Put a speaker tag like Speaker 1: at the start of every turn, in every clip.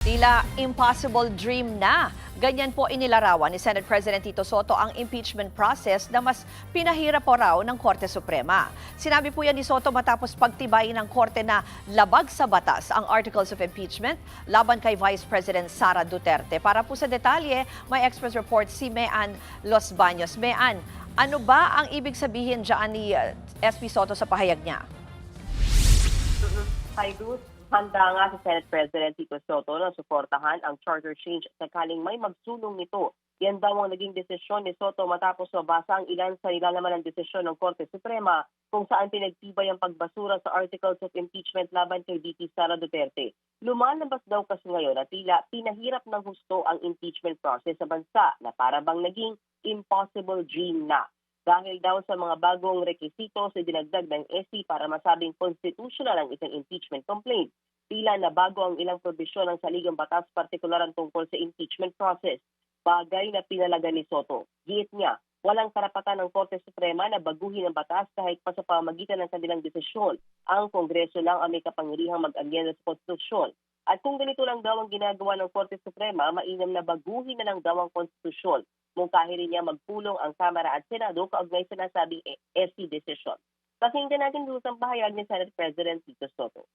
Speaker 1: Tila impossible dream na. Ganyan po inilarawan ni Senate President Tito Soto ang impeachment process na mas pinahirap po raw ng Korte Suprema. Sinabi po yan ni Soto matapos pagtibayin ng Korte na labag sa batas ang Articles of Impeachment laban kay Vice President Sara Duterte. Para po sa detalye, may Express report si Mean Los Baños. Mean, ano ba ang ibig sabihin dyan ni SP Soto sa pahayag niya?
Speaker 2: Hi, Ruth. Handa nga si Senate President Tito Soto na suportahan ang charter change sakaling may magsulong nito. Yan daw ang naging desisyon ni Soto matapos mabasa ang ilan sa nilalaman ng desisyon ng Korte Suprema kung saan pinagtibay ang pagbasura sa Articles of Impeachment laban kay VP Sara Duterte. Lumalabas daw kasi ngayon na tila pinahirap ng husto ang impeachment process sa bansa na para bang naging impossible dream na. Dahil daw sa mga bagong rekisito sa dinagdag ng SC para masabing constitutional ang isang impeachment complaint. Tila na bago ang ilang probisyon ng saligang batas partikular tungkol sa impeachment process. Bagay na pinalaga ni Soto. Giit niya, walang karapatan ng Korte Suprema na baguhin ang batas kahit pa sa pamamagitan ng kanilang desisyon. Ang Kongreso lang ang may kapangyarihang mag-amyenda sa konstitusyon. At kung ganito lang daw ang ginagawa ng Korte Suprema, mainam na baguhin na lang daw ang konstitusyon. Mungkahi rin niya magpulong ang Kamara at Senado kaugnay sa nasabing SC decision. Pakinggan natin doon ang pahayag ni Senate President Tito Soto.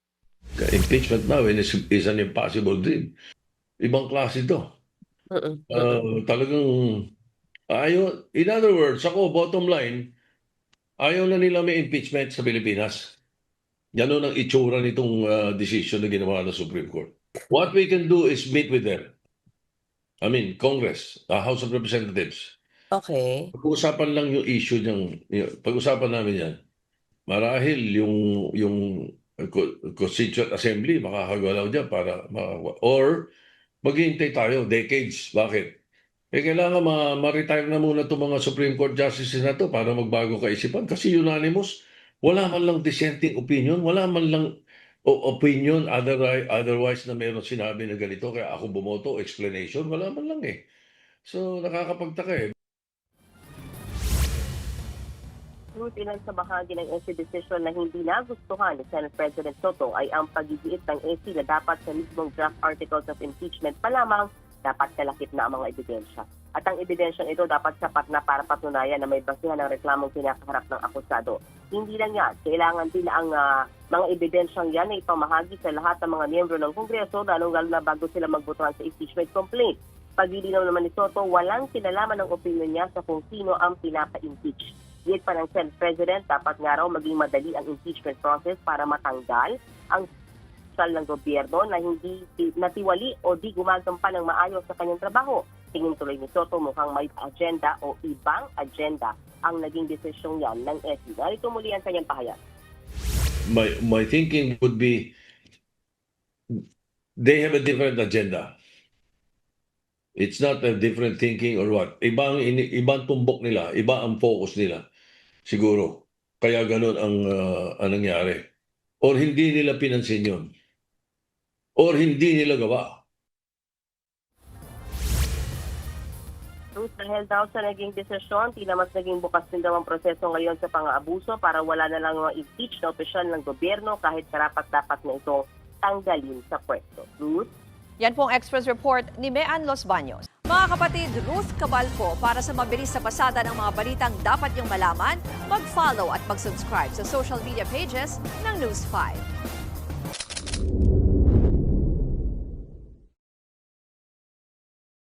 Speaker 3: Impeachment now is an impossible dream. Ibang klase ito. Talagang ayaw, in other words, ako, bottom line, ayaw na nila may impeachment sa Pilipinas. Yan ang itsura nitong decision na ginawa ng Supreme Court. What we can do is meet with them. I mean, Congress, House of Representatives.
Speaker 4: Okay.
Speaker 3: Pag-uusapan lang yung issue pag-usapan namin yan. Marahil yung Constituent Assembly makakagalaw dyan para or maghihintay tayo decades. Bakit? Kailangan ma-retire na muna itong mga Supreme Court Justices na to para magbago kaisipan kasi unanimous. Wala man lang dissenting opinion, wala man lang opinion otherwise na meron sinabi na ganito kaya ako bumoto, explanation, wala man lang eh. So nakakapagtaka eh.
Speaker 2: Ruth, ilan sa bahagi ng SC decision na hindi nagustuhan ni Senate President Soto ay ang pagigiit ng SC na dapat sa mismong draft Articles of Impeachment pa lamang dapat kalakip na ang mga ebidensya. At ang ebidensyang ito dapat sapat na para patunayan na may basihan ng reklamong kinakaharap ng akusado. Hindi lang yan, kailangan din ang mga ebidensyang yan na ipamahagi sa lahat ng mga miyembro ng Kongreso, lalong-lalo na bago sila magbotohan sa impeachment complaint. Paglilinaw naman ni Soto, walang kinalaman ng opinion niya sa kung sino ang pinapa-impeach. Yet pa ng Senate President, dapat nga raw maging madali ang impeachment process para matanggal ang ng gobyerno na hindi natiwali o di gumagampan ng maayos sa kanyang trabaho. Tingin tuloy ni Soto mukhang may agenda o ibang agenda ang naging desisyong yan ng SC. Narito muli ang kanyang pahayag.
Speaker 3: My thinking would be they have a different agenda. It's not a different thinking or what. Ibang tumbok nila, iba ang focus nila. Siguro. Kaya ganun ang nangyari. Or hindi nila pinansin yun. Or hindi nila gawa.
Speaker 2: Ruth, dahil daw sa naging desisyon, tila mas naging bukas din daw ang proseso ngayon sa pang-aabuso para wala na lang mga impeach na opisyal ng gobyerno kahit karapat-dapat na ito tanggalin sa pwesto. Ruth?
Speaker 1: Yan po ang Express report ni Mean Los Baños. Mga kapatid, Ruth Cabalco, para sa mabilis na pasada ng mga balitang dapat niyong malaman, mag-follow at mag-subscribe sa social media pages ng News 5.